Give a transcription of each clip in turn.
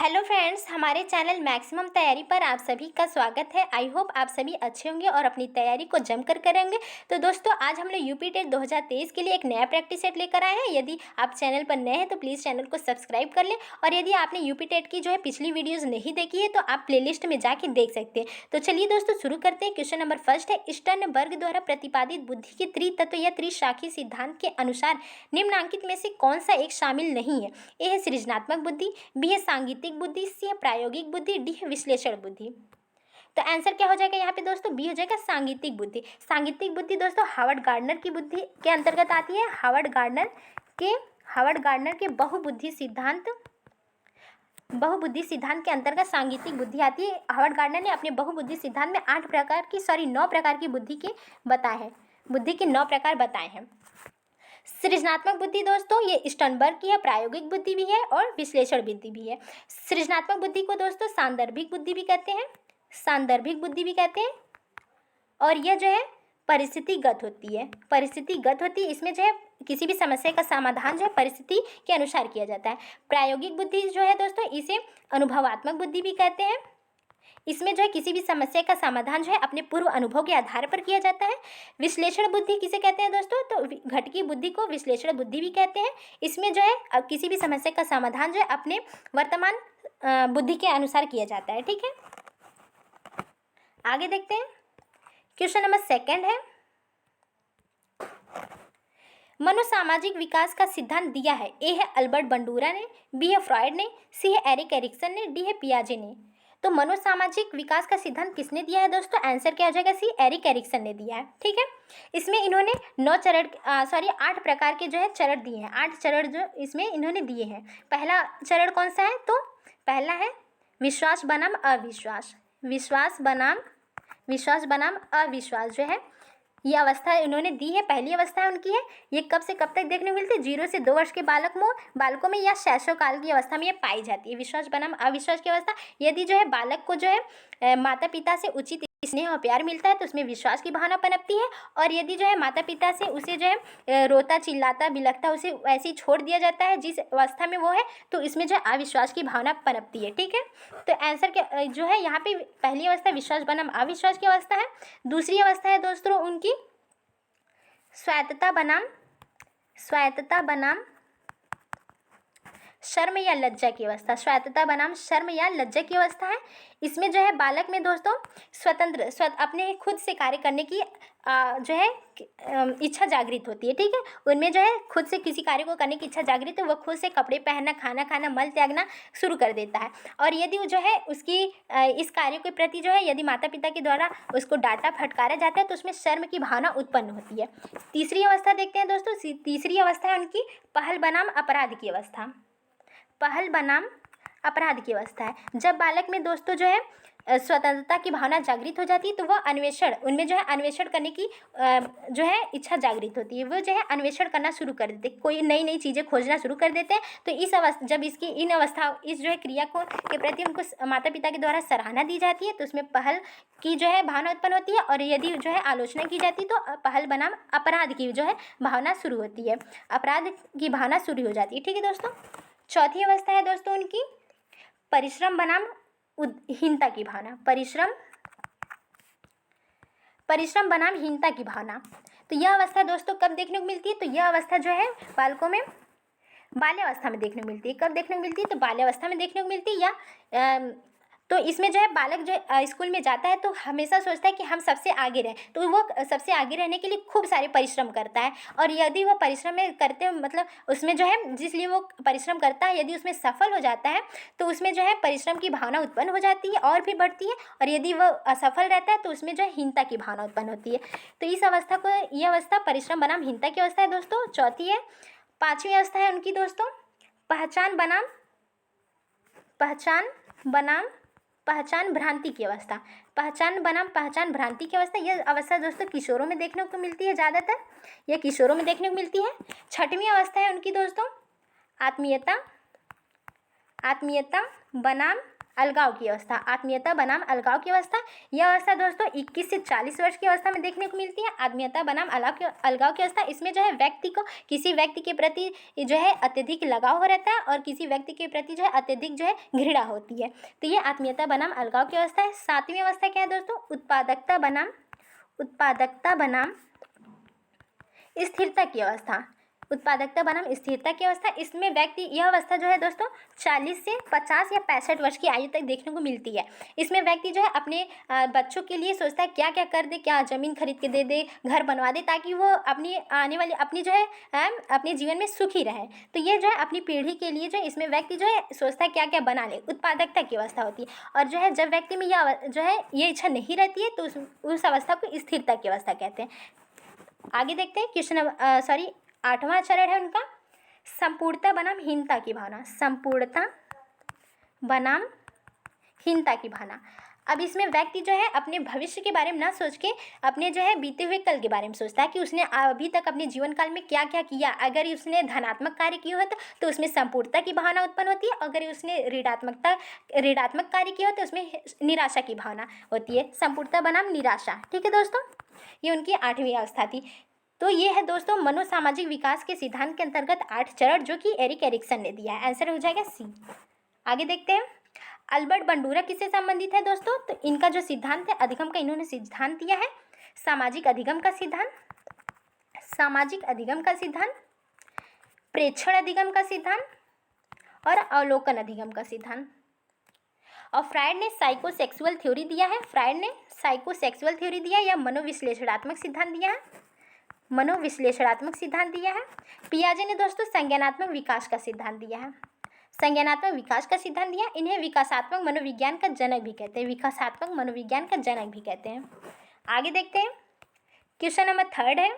Hello friends, हमारे channel maximum तैयारी पर आप सभी का स्वागत है। आई होप आप सभी अच्छे होंगे और अपनी तैयारी को जमकर करेंगे। तो दोस्तों, आज हम लोग यूपी टेट 2023 के लिए एक नया प्रैक्टिस सेट लेकर आए हैं। यदि आप चैनल पर नए हैं तो प्लीज़ चैनल को सब्सक्राइब कर लें, और यदि आपने यूपी टेट की पिछली वीडियोज़ नहीं देखी है तो आप प्लेलिस्ट में जाके देख सकते हैं। तो चलिए दोस्तों, शुरू करते हैं। क्वेश्चन नंबर फर्स्ट है, स्टर्नबर्ग द्वारा प्रतिपादित बुद्धि के त्रितत्व या त्रिशाखी सिद्धांत के अनुसार निम्नांकित में से कौन सा एक शामिल नहीं है? ए है सृजनात्मक बुद्धि, बी है सांगीतिक बुद्धि, सी है प्रायोगिक बुद्धि, डी है विश्लेषण बुद्धि। तो आंसर क्या हो जाएगा यहाँ पे दोस्तों? बी हो जाएगा सांगीतिक बुद्धि। सांगीतिक बुद्धि दोस्तों हार्वर्ड गार्डनर की बुद्धि के अंतर्गत आती है। हार्वर्ड गार्डनर के बहुबुद्धि सिद्धांत के अंतर्गत सांगीतिक बुद्धि आती है। हार्वर्ड गार्डनर ने अपने बहुबुद्धि सिद्धांत में 9 प्रकार की बुद्धि के 9 प्रकार बताए हैं। सृजनात्मक बुद्धि दोस्तों ये स्टर्नबर्ग की है, प्रायोगिक बुद्धि भी है और विश्लेषण बुद्धि भी है। सृजनात्मक बुद्धि को दोस्तों सांदर्भिक बुद्धि भी कहते हैं, और यह परिस्थितिगत होती है। इसमें किसी भी समस्या का समाधान परिस्थिति के अनुसार किया जाता है। प्रायोगिक बुद्धि दोस्तों इसे अनुभवात्मक बुद्धि भी कहते हैं। इसमें किसी भी समस्या का समाधान अपने पूर्व अनुभव के आधार पर किया जाता है। विश्लेषण बुद्धि किसे कहते हैं दोस्तों? तो घटकी बुद्धि को विश्लेषण बुद्धि भी कहते हैं। इसमें किसी भी समस्या का समाधान अपने वर्तमान बुद्धि के अनुसार किया जाता है। ठीक है, आगे देखते हैं। क्वेश्चन नंबर सेकंड है, मनोसामाजिक विकास का सिद्धांत दिया है। ए है अल्बर्ट बंडूरा ने, बी है फ्रॉयड ने, सी है एरिक एरिक्सन ने, डी है पियाजे ने। तो मनोसामाजिक विकास का सिद्धांत किसने दिया है दोस्तों? आंसर क्या हो जाएगा? सी, एरिक एरिक्सन ने दिया है। ठीक है, इसमें इन्होंने 8 प्रकार के चरण दिए हैं। 8 चरण इसमें इन्होंने दिए हैं। पहला चरण कौन सा है? तो पहला है विश्वास बनाम अविश्वास। विश्वास बनाम अविश्वास ये अवस्था इन्होंने दी है। पहली अवस्था उनकी है। ये कब से कब तक देखने को मिलती है? 0 से 2 वर्ष के बालकों में या शैशव काल की अवस्था में ये पाई जाती है। विश्वास बनाम अविश्वास की अवस्था, यदि बालक को माता पिता से उचित स्नेह और प्यार मिलता है तो उसमें विश्वास की भावना पनपती है, और यदि माता पिता से उसे रोता चिल्लाता बिलखता उसे ऐसे ही छोड़ दिया जाता है जिस अवस्था में वो है, तो इसमें अविश्वास की भावना पनपती है। ठीक है, तो आंसर क्या यहाँ पे पहली अवस्था विश्वास बनाम अविश्वास की अवस्था है। दूसरी अवस्था है दोस्तों उनकी स्वायत्तता बनाम शर्म या लज्जा की अवस्था। स्वायत्तता बनाम शर्म या लज्जा की अवस्था है। इसमें बालक में दोस्तों अपने खुद से कार्य करने की इच्छा जागृत होती है। ठीक है, उनमें खुद से किसी कार्य को करने की इच्छा जागृत है, वो खुद से कपड़े पहनना, खाना खाना, मल त्यागना शुरू कर देता है। और यदि वो उसकी इस कार्य के प्रति यदि माता पिता के द्वारा उसको डांटा फटकारा जाता है तो उसमें शर्म की भावना उत्पन्न होती है। तीसरी अवस्था देखते हैं दोस्तों। तीसरी अवस्था है उनकी पहल बनाम अपराध की अवस्था। है। जब बालक में दोस्तों स्वतंत्रता की भावना जागृत हो जाती है तो वह उनमें अन्वेषण करने की इच्छा जागृत होती है। वो अन्वेषण करना शुरू कर देते, कोई नई नई चीज़ें खोजना शुरू कर देते हैं। तो इस क्रिया के प्रति उनको माता पिता के द्वारा सराहना दी जाती है तो उसमें पहल की भावना उत्पन्न होती है, और यदि आलोचना की जाती है तो पहल बनाम अपराध की भावना शुरू होती है। अपराध की भावना शुरू हो जाती है। ठीक है दोस्तों, चौथी अवस्था है दोस्तों उनकी परिश्रम बनाम हीनता की भावना। परिश्रम बनाम हीनता की भावना। तो यह अवस्था दोस्तों कब देखने को मिलती है? तो यह अवस्था बालकों में बाल्यावस्था में देखने को मिलती है। कब देखने को मिलती है? तो बाल्यावस्था में देखने को मिलती है। या तो इसमें बालक स्कूल में जाता है तो हमेशा सोचता है कि हम सबसे आगे रहें, तो वो सबसे आगे रहने के लिए खूब सारे परिश्रम करता है। और यदि वो परिश्रम में करते मतलब उसमें जिसलिए वो परिश्रम करता है, यदि उसमें सफल हो जाता है तो उसमें परिश्रम की भावना उत्पन्न हो जाती है और भी बढ़ती है, और यदि वो असफल रहता है तो उसमें हीनता की भावना उत्पन्न होती है। तो इस अवस्था को यह अवस्था परिश्रम बनाम हीनता की अवस्था है दोस्तों। चौथी है। पाँचवीं अवस्था है उनकी दोस्तों पहचान भ्रांति की अवस्था। पहचान बनाम पहचान भ्रांति की अवस्था। यह अवस्था दोस्तों किशोरों में देखने को मिलती है। ज़्यादातर यह किशोरों में देखने को मिलती है। छठवीं अवस्था है उनकी दोस्तों आत्मीयता बनाम अलगाव की अवस्था, आत्मीयता बनाम अलगाव की अवस्था। यह अवस्था दोस्तों 21 से 40 वर्ष की अवस्था में देखने को मिलती है। आत्मीयता बनाम अलगाव की अवस्था, इसमें जो है व्यक्ति को किसी व्यक्ति के प्रति जो है अत्यधिक लगाव हो रहता है और किसी व्यक्ति के प्रति जो है अत्यधिक जो है घृणा होती है। तो ये आत्मीयता बनाम अलगाव की अवस्था है। 7वीं अवस्था क्या है दोस्तों? उत्पादकता बनाम स्थिरता की अवस्था। उत्पादकता बनाम स्थिरता की अवस्था, इसमें व्यक्ति, यह अवस्था जो है दोस्तों 40 से 50 या 65 वर्ष की आयु तक देखने को मिलती है। इसमें व्यक्ति जो है अपने बच्चों के लिए सोचता है क्या क्या कर दे, क्या ज़मीन खरीद के दे दे, घर बनवा दे, ताकि वो अपनी आने वाली अपनी जो है अपने जीवन में सुखी रहे। तो ये जो है अपनी पीढ़ी के लिए जो है इसमें व्यक्ति जो है सोचता है क्या क्या बना ले, उत्पादकता की अवस्था होती है। और जो है जब व्यक्ति में यह जो है ये इच्छा नहीं रहती है तो उस अवस्था को स्थिरता की अवस्था कहते हैं। आगे देखते हैं क्वेश्चन 8वां चरण है उनका, संपूर्णता बनाम हीनता की भावना। संपूर्णता बनाम हीनता की भावना। अब इसमें व्यक्ति जो है अपने भविष्य के बारे में ना सोच के अपने जो है बीते हुए कल के बारे में सोचता है कि उसने अभी तक अपने जीवन काल में क्या क्या किया। अगर उसने धनात्मक कार्य किया हो तो उसमें संपूर्णता की भावना उत्पन्न होती है। अगर उसने ऋणात्मक कार्य किया हो तो उसमें निराशा की भावना होती है। संपूर्णता बनाम निराशा। ठीक है दोस्तों, ये उनकी 8वीं अवस्था थी। तो ये है दोस्तों मनोसामाजिक विकास के सिद्धांत के अंतर्गत 8 चरण, जो कि एरिक एरिक्सन ने दिया है। आंसर हो जाएगा सी। आगे देखते हैं अल्बर्ट बंडूरा किससे संबंधित है दोस्तों? तो इनका जो सिद्धांत है अधिगम का, इन्होंने सिद्धांत दिया है सामाजिक अधिगम का सिद्धांत, प्रेक्षण अधिगम का सिद्धांत और अवलोकन अधिगम का सिद्धांत। और फ्रायड ने साइकोसेक्सुअल थ्योरी दिया है। फ्रायड ने साइकोसेक्सुअल थ्योरी दिया या मनोविश्लेषणात्मक सिद्धांत दिया है। पियाजे ने दोस्तों संज्ञानात्मक विकास का सिद्धांत दिया है। इन्हें विकासात्मक मनोविज्ञान का जनक भी कहते हैं। आगे देखते हैं क्वेश्चन नंबर 3 है,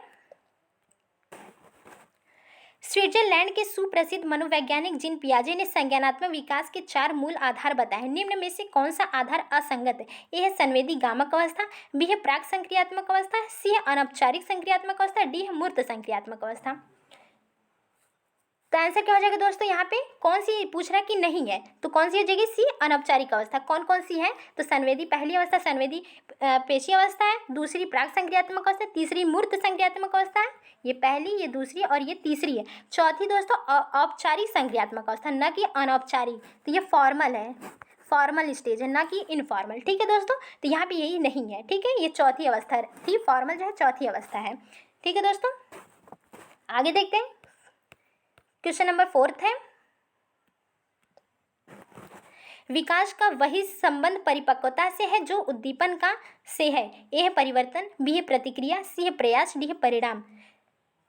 स्विट्जरलैंड के सुप्रसिद्ध मनोवैज्ञानिक जीन पियाजे ने संज्ञानात्मक विकास के 4 मूल आधार बताए हैं। निम्न में से कौन सा आधार असंगत है? ए है संवेदी गामक अवस्था, बी है प्राक संक्रियात्मक अवस्था, सी है अनौपचारिक संक्रियात्मक अवस्था, डी है मूर्त संक्रियात्मक अवस्था। तो आंसर क्या हो जाएगा दोस्तों? यहाँ पे कौन सी पूछ रहा है कि नहीं है, तो कौन सी हो जाएगी? सी अनौपचारिक अवस्था। कौन कौन सी है? तो संवेदी पहली अवस्था संवेदी पेशी अवस्था है, दूसरी प्राक संक्रियात्मक अवस्था, तीसरी मूर्त संक्रियात्मक अवस्था है, ये पहली, ये दूसरी और ये तीसरी है। चौथी दोस्तों औपचारिक संक्रियात्मक अवस्था, न कि अनौपचारिक। तो ये फॉर्मल है, फॉर्मल स्टेज है, ना कि इनफॉर्मल। ठीक है दोस्तों, तो यहाँ पे यही नहीं है। ठीक है, ये चौथी अवस्था थी, फॉर्मल जो है चौथी अवस्था है। ठीक है दोस्तों, आगे देखते हैं क्वेश्चन नंबर 4 है, विकास का वही संबंध परिपक्वता से है जो उद्दीपन का से है। ए है परिवर्तन, बी है प्रतिक्रिया, सी है प्रयास, डी है परिणाम।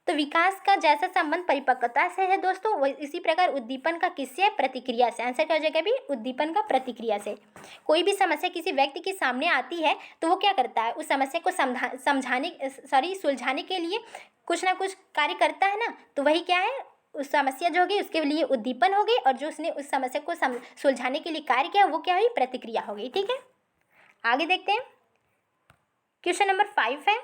तो विकास का जैसा संबंध परिपक्वता से है दोस्तों, वो इसी प्रकार उद्दीपन का किससे है? प्रतिक्रिया से। आंसर क्या हो जाएगा भी? उद्दीपन का प्रतिक्रिया से। कोई भी समस्या किसी व्यक्ति के सामने आती है तो वो क्या करता है? उस समस्या को सुलझाने के लिए कुछ ना कुछ कार्य करता है ना। तो वही क्या है? उस समस्या जो होगी उसके लिए उद्दीपन हो गई, और जो उसने उस समस्या को सुलझाने के लिए कार्य किया वो क्या हुई? प्रतिक्रिया हो गई। ठीक है, आगे देखते हैं क्वेश्चन नंबर 5 है,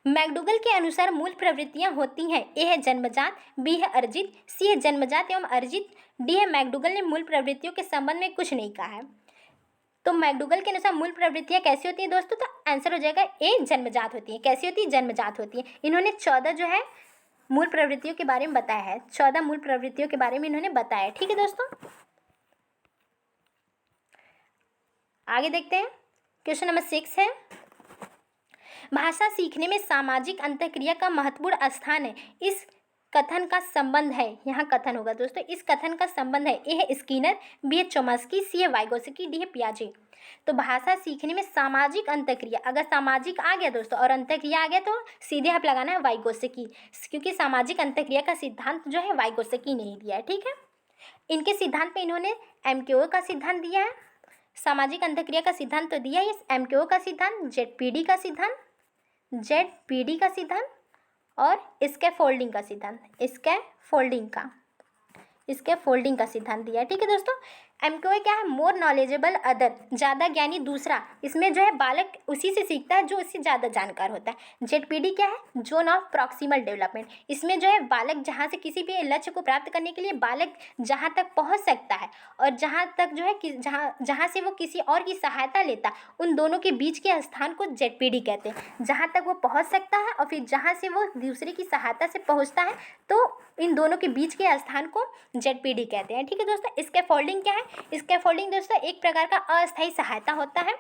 मैकडूगल के अनुसार मूल प्रवृत्तियां होती हैं। ए है जन्मजात, बी है अर्जित, सी है जन्मजात एवं अर्जित, डी है मैकडूगल ने मूल प्रवृत्तियों के संबंध में कुछ नहीं कहा है। तो मैकडूगल के अनुसार मूल प्रवृत्तियां कैसी होती हैं दोस्तों? तो आंसर हो जाएगा ए, जन्मजात होती है। कैसी होती है? जन्मजात होती है। इन्होंने 14 जो है मूल प्रवृत्तियों के बारे में बताया है। 14 मूल प्रवृत्तियों के बारे में इन्होंने बताया। ठीक है दोस्तों, आगे देखते हैं क्वेश्चन नंबर 6 है, भाषा सीखने में सामाजिक अंतःक्रिया का महत्वपूर्ण स्थान है। इस कथन का संबंध है, यहाँ कथन होगा दोस्तों, इस कथन का संबंध है। ए है स्किनर, बी है चोम्स्की, सी है वाइगोत्स्की, डी है पियाजे। तो भाषा सीखने में सामाजिक अंतःक्रिया, अगर सामाजिक आ गया दोस्तों और अंतःक्रिया आ गया तो सीधे आप लगाना है वाइगोत्स्की, क्योंकि सामाजिक अंतःक्रिया का सिद्धांत जो है वाइगोत्स्की ने ही दिया है। ठीक है, इनके सिद्धांत में इन्होंने एमकेओ का सिद्धांत दिया है। सामाजिक अंतःक्रिया का सिद्धांत तो दिया है, एमकेओ का सिद्धांत, जेडपीडी का सिद्धांत और स्कैफोल्डिंग का सिद्धांत, स्कैफोल्डिंग का सिद्धांत दिया है। ठीक है दोस्तों, एमक्यूए क्या है, मोर नॉलेजेबल अदर, ज़्यादा ज्ञानी दूसरा। इसमें जो है बालक उसी से सीखता है जो उससे ज़्यादा जानकार होता है। जेडपीडी क्या है, जोन ऑफ प्रॉक्सिमल डेवलपमेंट। इसमें जो है बालक जहाँ से किसी भी लक्ष्य को प्राप्त करने के लिए बालक जहाँ तक पहुँच सकता है और जहाँ तक जो है कि जहाँ से वो किसी और की सहायता लेता, उन दोनों के बीच के स्थान को जेडपीडी कहते हैं। जहाँ तक वो पहुँच सकता है और फिर जहाँ से वो दूसरे की सहायता से पहुँचता है, तो इन दोनों के बीच के स्थान को जेडपीडी कहते हैं। ठीक है दोस्तों। स्कैफोल्डिंग क्या है, स्कैफोल्डिंग दोस्तों एक प्रकार का अस्थायी सहायता होता है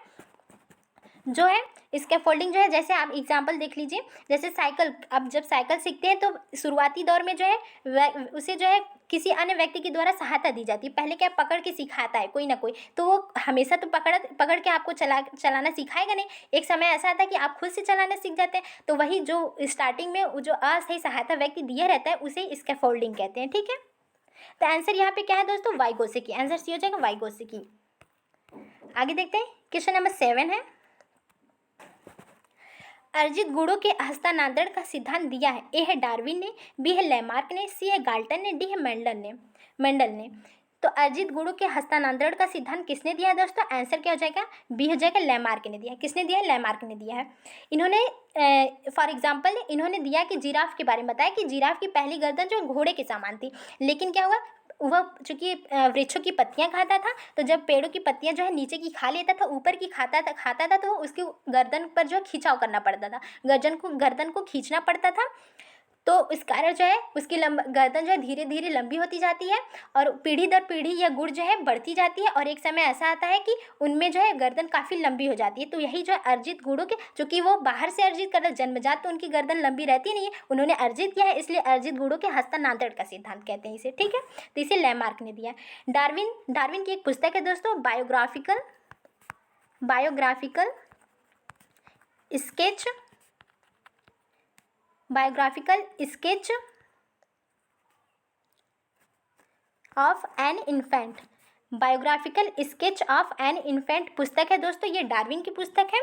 जो है। स्कैफोल्डिंग जो है, जैसे आप एग्जांपल देख लीजिए, जैसे साइकिल, अब जब साइकिल सीखते हैं तो शुरुआती दौर में जो है उसे जो है किसी अन्य व्यक्ति के द्वारा सहायता दी जाती है। पहले क्या पकड़ के सिखाता है कोई ना कोई, तो वो हमेशा तो पकड़ के आपको चलाना सिखाएगा नहीं। एक समय ऐसा आता है कि आप खुद से चलाना सीख जाते हैं। तो वही जो स्टार्टिंग में जो अस्थायी सहायता व्यक्ति दिया रहता है उसे स्कैफोल्डिंग कहते हैं। ठीक है। तो आंसर यहाँ पे क्या है दोस्तों, वाइगोत्स्की। आंसर सी हो जाएगा वाइगोत्स्की। आगे देखते हैं, क्वेश्चन नंबर 7 है, अर्जित गुणों के हस्तांतरण का सिद्धांत दिया है। ए है डार्विन ने, बी है लैमार्क ने, सी है गाल्टन ने, डी है मेंडल ने। तो अर्जित गुणों के हस्तांतरण का सिद्धांत किसने दिया है दोस्तों, आंसर क्या हो जाएगा, बी हो जाएगा, लैमार्क ने दिया है। किसने दिया है, लैमार्क ने दिया है। इन्होंने फॉर एग्जाम्पल इन्होंने दिया कि जिराफ के बारे में बताया कि जिराफ की पहली गर्दन जो घोड़े के समान थी, लेकिन क्या हुआ, वह चूँकि वृक्षों की पत्तियां खाता था, तो जब पेड़ों की पत्तियां जो है नीचे की खा लेता था, ऊपर की खाता था, तो उसकी गर्दन पर जो है खिंचाव करना पड़ता था, गर्दन को खींचना पड़ता था। तो इस कारण जो है उसकी गर्दन जो है धीरे धीरे लंबी होती जाती है और पीढ़ी दर पीढ़ी यह गुण जो है बढ़ती जाती है और एक समय ऐसा आता है कि उनमें जो है गर्दन काफ़ी लंबी हो जाती है। तो यही जो है अर्जित गुणों के, चूँकि वो बाहर से अर्जित कर जन्मजात, तो उनकी गर्दन लंबी रहती नहीं है, उन्होंने अर्जित किया है, इसलिए अर्जित गुणों के हस्तांतरण का सिद्धांत कहते हैं इसे। ठीक है। तो इसे लैमार्क ने दिया। डार्विन की एक पुस्तक है दोस्तों, biographical sketch of an infant. Biographical sketch of an infant पुस्तक है दोस्तों, ये डार्विन की पुस्तक है।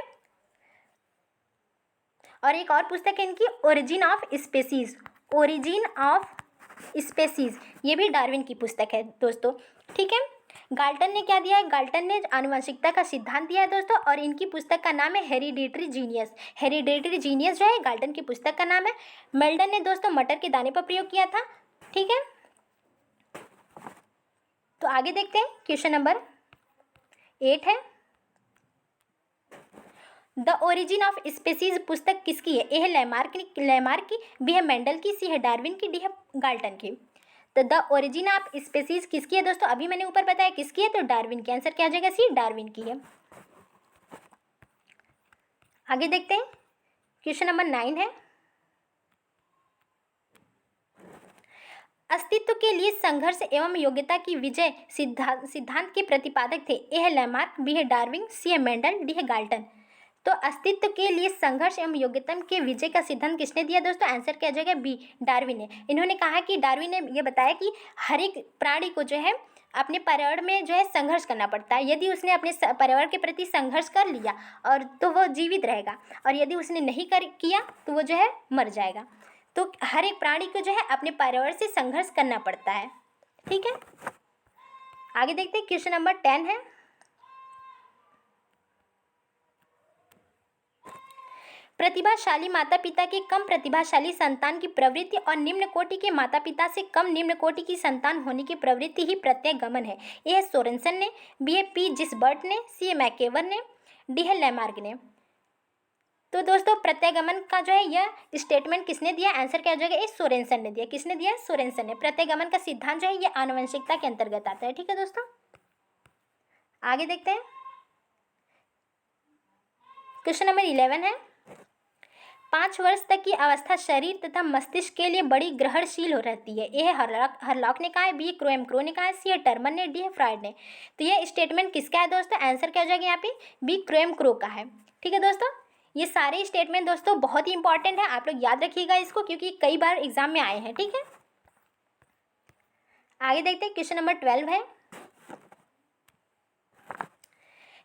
और एक और पुस्तक है इनकी, ओरिजिन ऑफ स्पेसीज, ये भी डार्विन की पुस्तक है दोस्तों। ठीक है। गाल्टन ने क्या दिया है, गाल्टन ने आनुवंशिकता का सिद्धांत दिया है दोस्तों, और इनकी पुस्तक का नाम है हेरिडिटरी जीनियस जो है गाल्टन की पुस्तक का नाम है। मेल्डन ने दोस्तों मटर के दाने पर प्रयोग किया था। ठीक है। तो आगे देखते हैं, क्वेश्चन नंबर 8 है, द ओरिजिन ऑफ स्पेसीज पुस्तक किसकी है, ए है लैमार्क की, बी है मेंडल की, सी है डार्विन की, डी है गाल्टन की। तो द ओरिजिन ऑफ स्पेसीज किसकी है दोस्तों, अभी मैंने ऊपर बताया किसकी है, तो डार्विन की। आंसर क्या हो जाएगा, सी, डार्विन की है। आगे देखते हैं, क्वेश्चन नंबर 9 है, अस्तित्व के लिए संघर्ष एवं योग्यता की विजय सिद्धांत के प्रतिपादक थे। ए है लैमार्क, बी है डार्विन, सी है मेंडल, डी है गाल्टन। तो अस्तित्व के लिए संघर्ष एवं योग्यता के विजय का सिद्धांत किसने दिया दोस्तों, आंसर क्या जाएगा, बी, डार्विन ने। इन्होंने कहा कि डार्विन ने यह बताया कि हर एक प्राणी को जो है अपने पर्यावरण में जो है संघर्ष करना पड़ता है। यदि उसने अपने पर्यावरण के प्रति संघर्ष कर लिया और तो वह जीवित रहेगा, और यदि उसने नहीं किया तो वो जो है मर जाएगा। तो हर एक प्राणी को जो है अपने पर्यावरण से संघर्ष करना पड़ता है। ठीक है। आगे देखते हैं, क्वेश्चन नंबर 10 है, प्रतिभाशाली माता पिता के कम प्रतिभाशाली संतान की प्रवृत्ति और निम्न कोटि के माता पिता से कम निम्न कोटि की संतान होने की प्रवृत्ति ही प्रत्यगमन है। ए है सोरेनसन ने, बी है पी जिसबर्ट ने, सी है मैकेवर ने, डी है लैमार्क ने। तो दोस्तों प्रत्यगमन का जो है यह स्टेटमेंट किसने दिया, आंसर क्या हो जाएगा, ये सोरेनसन ने दिया। किसने दिया, सोरेनसन ने। प्रत्यगमन का सिद्धांत जो है ये आनुवंशिकता के अंतर्गत आता है। ठीक है दोस्तों। आगे देखते हैं, क्वेश्चन नंबर 11 है, 5 वर्ष तक की अवस्था शरीर तथा मस्तिष्क के लिए बड़ी ग्रहणशील हो रहती है। ए है हरलॉक ने कहा है, बी क्रो ने कहा है, सी है टर्मन ने, डी है फ्राइड ने। तो यह स्टेटमेंट किसका है दोस्तों, आंसर क्या हो जाएगा यहाँ पे, बी क्रो का है। ठीक है दोस्तों। ये सारे स्टेटमेंट दोस्तों बहुत ही इंपॉर्टेंट है, आप लोग याद रखिएगा इसको, क्योंकि कई बार एग्जाम में आए हैं। ठीक है। आगे देखते हैं, क्वेश्चन नंबर 12 है,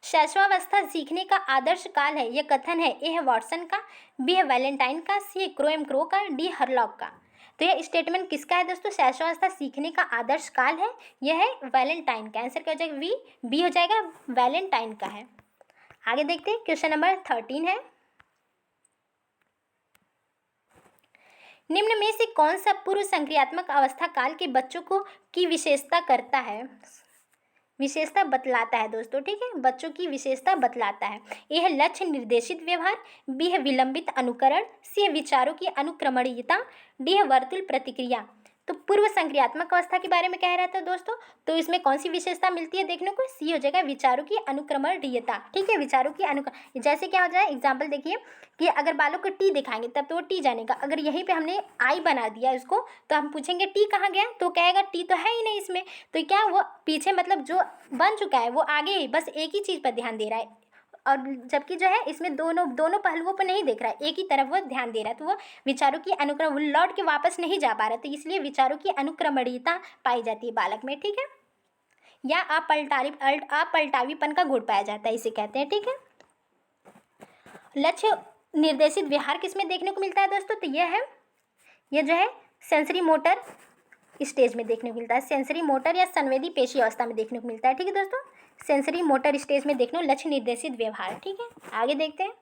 शैशवावस्था सीखने का आदर्श काल है, यह कथन है। ए है वॉटसन का, बी है वैलेंटाइन का, सी है क्रो का, डी हरलॉक का। तो यह स्टेटमेंट किसका है दोस्तों? शैशवावस्था सीखने का आदर्श काल है। यह है वैलेंटाइन का। आंसर क्या हो जाएगा? बी हो जाएगा, वैलेंटाइन का है। आगे देखते हैं, क्वेश्चन नंबर 13 है, निम्न में से कौन सा पूर्व संक्रियात्मक अवस्था काल के बच्चों को की विशेषता करता है, विशेषता बतलाता है दोस्तों, ठीक है, बच्चों की विशेषता बतलाता है। ए है लक्ष्य निर्देशित व्यवहार, बी है विलंबित अनुकरण, सी है विचारों की अनुक्रमणीयता, डी है वर्तुल प्रतिक्रिया। तो पूर्व संक्रियात्मक अवस्था के बारे में कह रहा था दोस्तों, तो इसमें कौन सी विशेषता मिलती है देखने को? सी हो जाएगा, विचारों की अनुक्रमणीयता, ठीक है, विचारों की जैसे क्या हो जाए, एग्जाम्पल देखिए कि अगर बालों को टी दिखाएंगे तब तो वो टी जानेगा। अगर यहीं पे हमने आई बना दिया इसको, तो हम पूछेंगे टी कहाँ गया, तो कहेगा टी तो है ही नहीं इसमें। तो क्या वो पीछे मतलब जो बन चुका है वो आगे बस एक ही चीज़ पर ध्यान दे रहा है, और जबकि जो है इसमें दोनों पहलुओं पर नहीं देख रहा है, एक ही तरफ वो ध्यान दे रहा है। तो वो विचारों की अनुक्रम लौट के वापस नहीं जा पा रहा, तो इसलिए विचारों की अनुक्रमणीयता पाई जाती है बालक में, ठीक है, या अपलटावीपन का गुण पाया जाता है, इसे कहते हैं, ठीक है। लक्ष्य निर्देशित व्यवहार किसमें देखने को मिलता है दोस्तों? तो यह जो है सेंसरी मोटर स्टेज में देखने को मिलता है, सेंसरी मोटर या संवेदी पेशी अवस्था में देखने को मिलता है, ठीक है दोस्तों, सेंसरी मोटर स्टेज में देखने को लक्ष्य निर्देशित व्यवहार, ठीक है। आगे देखते हैं,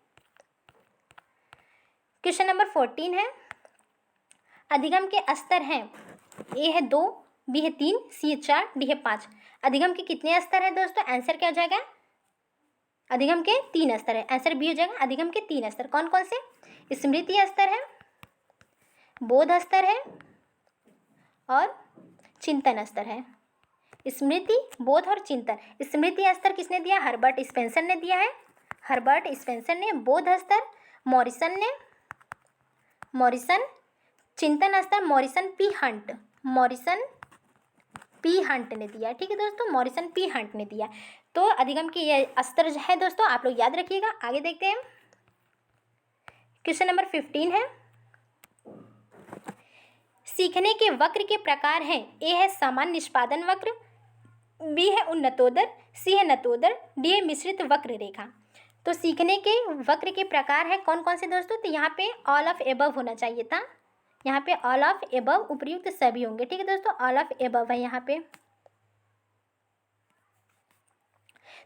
क्वेश्चन नंबर 14 है, अधिगम के स्तर हैं, ए है 2, बी है 3, सी है 4, डी है 5। अधिगम के कितने स्तर हैं दोस्तों? आंसर क्या हो जाएगा? अधिगम के 3 स्तर है, आंसर बी हो जाएगा, अधिगम के 3 स्तर। कौन कौन से? स्मृति स्तर है, बोध स्तर है और चिंतन स्तर है। स्मृति, बोध और चिंतन। स्मृति स्तर किसने दिया? हर्बर्ट स्पेंसर ने दिया है, हर्बर्ट स्पेंसर ने। बोध स्तर मॉरिसन ने, मॉरिसन। चिंतन स्तर मॉरिसन पी हंट ने दिया, ठीक है दोस्तों, मॉरिसन पी हंट ने दिया। तो अधिगम के ये स्तर है दोस्तों, आप लोग याद रखिएगा। आगे देखते हैं, क्वेश्चन नंबर 15 है, सीखने के वक्र के प्रकार हैं, ए है सामान्य निष्पादन वक्र, बी है उन्नतोदर, सी है नतोदर, डी है मिश्रित वक्र रेखा। तो सीखने के वक्र के प्रकार है कौन कौन से दोस्तों? तो यहाँ पे ऑल ऑफ एबव होना चाहिए था, यहाँ पे ऑल ऑफ एबव, उपयुक्त सभी होंगे, ठीक है दोस्तों, ऑल ऑफ एबव है यहाँ पे,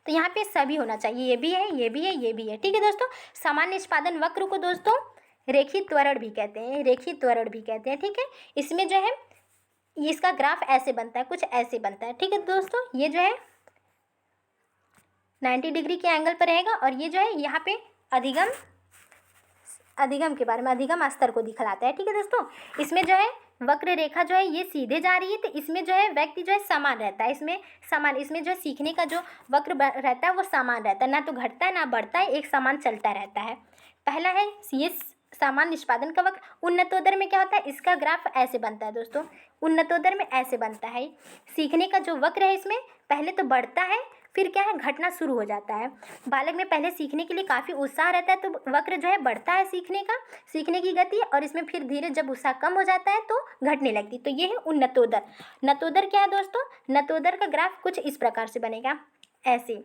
तो यहाँ पे सभी होना चाहिए, ये भी है, ये भी है, ये भी है, ठीक है दोस्तों। सामान्य निष्पादन वक्र को दोस्तों रेखित त्वरण भी कहते हैं, रेखित त्वरण भी कहते हैं, ठीक है। इसमें जो है इसका ग्राफ ऐसे बनता है, कुछ ऐसे बनता है, ठीक है दोस्तों। ये जो है 90 डिग्री के एंगल पर रहेगा, और ये जो है यहाँ पे अधिगम के बारे में, अधिगम स्तर को दिखलाता है, ठीक है दोस्तों। इसमें जो है वक्र रेखा जो है ये सीधे जा रही है, तो इसमें जो है व्यक्ति जो है समान रहता है, इसमें जो सीखने का जो वक्र रहता है वो समान रहता है, ना तो घटता है ना बढ़ता है, एक समान चलता रहता है। पहला है ये सामान्य निष्पादन का वक्र। उन्नतोदर में क्या होता है? इसका ग्राफ ऐसे बनता है दोस्तों, उन्नतोदर में ऐसे बनता है। सीखने का जो वक्र है इसमें पहले तो बढ़ता है, फिर क्या है, घटना शुरू हो जाता है। बालक में पहले सीखने के लिए काफ़ी उत्साह रहता है, तो वक्र जो है बढ़ता है सीखने की गति, और इसमें फिर धीरे जब उत्साह कम हो जाता है तो घटने लगती, तो ये है उन्नतोदर। नतोदर क्या है दोस्तों? नतोदर का ग्राफ कुछ इस प्रकार से बनेगा, ऐसे।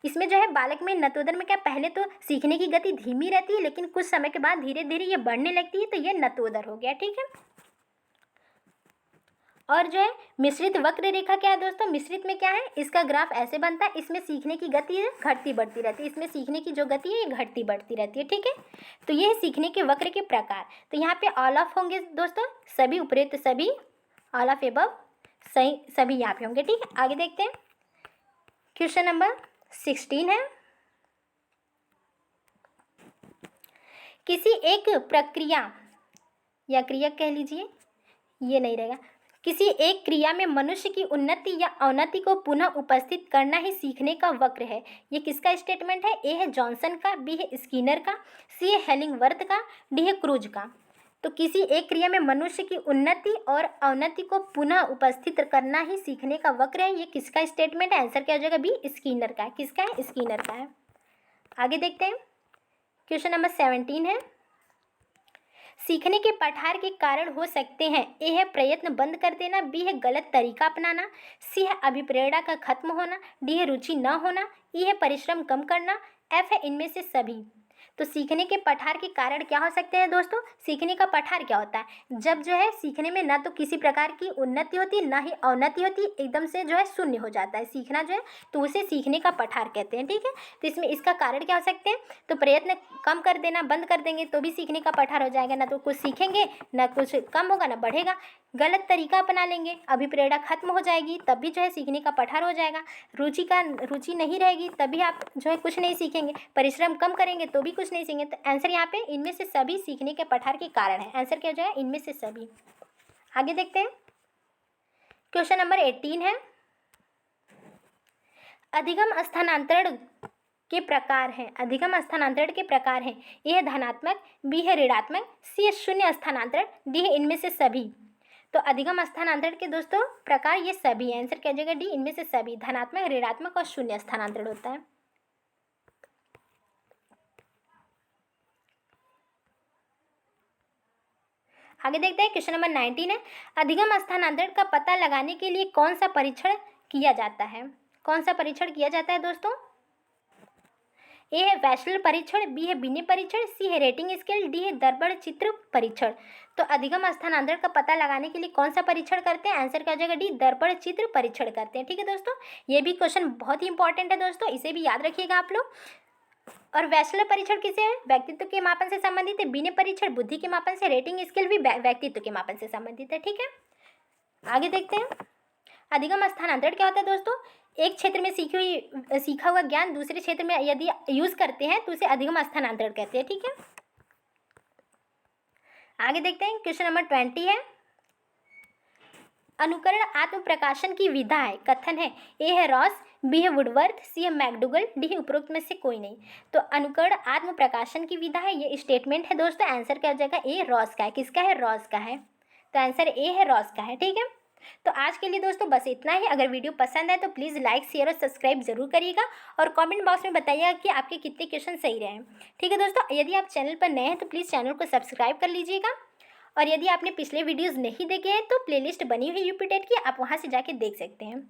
इसमें जो है बालक में नतोदर में क्या, पहले तो सीखने की गति धीमी रहती है, लेकिन कुछ समय के बाद धीरे धीरे ये बढ़ने लगती है, तो ये नतोदर हो गया, ठीक है। और जो है मिश्रित वक्र रेखा क्या है दोस्तों? मिश्रित में क्या है, इसका ग्राफ ऐसे बनता है, इसमें सीखने की गति घटती बढ़ती रहती है, इसमें सीखने की जो गति है ये घटती बढ़ती रहती है, ठीक है। तो ये है सीखने के वक्र के प्रकार। तो यहाँ पे ऑल ऑफ होंगे दोस्तों, सभी उपयुक्त सभी, ऑल ऑफ एबव सही सभी यहाँ पे होंगे, ठीक है। आगे देखते हैं, क्वेश्चन नंबर 16 है, किसी एक प्रक्रिया या क्रिया कह लीजिए, ये नहीं रहेगा, किसी एक क्रिया में मनुष्य की उन्नति या अवनति को पुनः उपस्थित करना ही सीखने का वक्र है। ये किसका स्टेटमेंट है? ए है जॉनसन का, बी है स्किनर का, सी है हेलिंगवर्थ का, डी है क्रूज का। तो किसी एक क्रिया में मनुष्य की उन्नति और अवनति को पुनः उपस्थित करना ही सीखने का वक्र है, ये किसका स्टेटमेंट है? आंसर क्या हो जाएगा? बी, स्किनर का है। किसका है? स्किनर का है। आगे देखते हैं, क्वेश्चन नंबर 17 है, सीखने के पठार के कारण हो सकते हैं। ए है प्रयत्न बंद कर देना, बी है गलत तरीका अपनाना, सी है अभिप्रेरणा का खत्म होना, डी है रुचि न होना, ई है परिश्रम कम करना, एफ है इनमें से सभी। तो तो सीखने के पठार के कारण क्या हो सकते हैं दोस्तों? सीखने का पठार क्या होता है? जब जो है सीखने में ना तो किसी प्रकार की उन्नति होती, ना ही अवनति होती, एकदम से जो है शून्य हो जाता है सीखना जो है, तो उसे सीखने का पठार कहते हैं। ठीक है, तो इसमें इसका कारण क्या हो सकते हैं? तो प्रयत्न कम कर देना, बंद कर देंगे तो भी सीखने का पठार हो जाएगा, ना तो कुछ सीखेंगे, ना कुछ कम होगा, ना बढ़ेगा। गलत तरीका अपना लेंगे, अभिप्रेरणा खत्म हो जाएगी, तब भी जो है सीखने का पठार हो जाएगा। रुचि नहीं रहेगी, तभी आप जो है कुछ नहीं सीखेंगे। परिश्रम कम करेंगे तो भी कुछ नहीं सीखेंगे। तो आंसर यहाँ पे इनमें से सभी सीखने के पठार के कारण है। आंसर क्या हो जाएगा? इनमें से सभी। आगे देखते हैं, क्वेश्चन नंबर 18 है, अधिगम स्थानांतरण के प्रकार हैं। अधिगम स्थानांतरण के प्रकार हैं, ए है धनात्मक, बी है ऋणात्मक, सी है शून्य स्थानांतरण, डी है इनमें से सभी। तो अधिगम स्थानांतरण के दोस्तों प्रकार ये सभी है। आंसर क्या हो जाएगा? डी, इनमें से सभी। धनात्मक, ऋणात्मक और शून्य स्थानांतरण होता है। आगे देखते हैं, क्वेश्चन नंबर 19 है, अधिगम स्थानांतरण का पता लगाने के लिए कौन सा परीक्षण किया जाता है? कौन सा परीक्षण किया जाता है दोस्तों? ए है वैशल परीक्षण, बी है बिने परीक्षण, सी है रेटिंग स्केल, डी है दर्पण चित्र परीक्षण। तो अधिगम स्थानांतरण का पता लगाने के लिए कौन सा परीक्षण करते हैं? आंसर क्या हो जाएगा? डी, दर्पण चित्र परीक्षण करते हैं। ठीक है दोस्तों, ये भी क्वेश्चन बहुत ही इंपॉर्टेंट है दोस्तों, इसे भी याद रखिएगा आप लोग। और वैशल परीक्षण किसे है? व्यक्तित्व के मापन से संबंधित है। बिने परीक्षण बुद्धि के मापन से, रेटिंग स्केल भी व्यक्तित्व के मापन से संबंधित है। ठीक है, आगे देखते हैं, अधिगम स्थानांतरण क्या होता है दोस्तों? एक क्षेत्र में सीखा हुआ ज्ञान दूसरे क्षेत्र में यदि यूज करते हैं तो उसे अधिगम स्थानांतरण कहते हैं। ठीक है, आगे देखते हैं, क्वेश्चन नंबर 20 है, अनुकरण आत्म प्रकाशन की विधा है, कथन है। ए है रॉस, बी है वुडवर्थ, सी है मैकडुगल, डी है उपरोक्त में से कोई नहीं। तो अनुकरण आत्म प्रकाशन की विधा है, ये स्टेटमेंट है दोस्तों। आंसर क्या हो जाएगा? ए, रॉस का है। किसका है? रॉस का है। तो आंसर ए है, रॉस का है। ठीक है, तो आज के लिए दोस्तों बस इतना ही। अगर वीडियो पसंद आए तो प्लीज़ लाइक, शेयर और सब्सक्राइब जरूर करिएगा और कमेंट बॉक्स में बताइएगा कि आपके कितने क्वेश्चन सही रहे हैं। ठीक है दोस्तों, यदि आप चैनल पर नए हैं तो प्लीज़ चैनल को सब्सक्राइब कर लीजिएगा, और यदि आपने पिछले वीडियोस नहीं देखे हैं तो प्लेलिस्ट बनी हुई यूपी टेट की, आप वहाँ से जाके देख सकते हैं।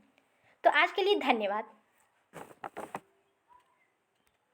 तो आज के लिए धन्यवाद।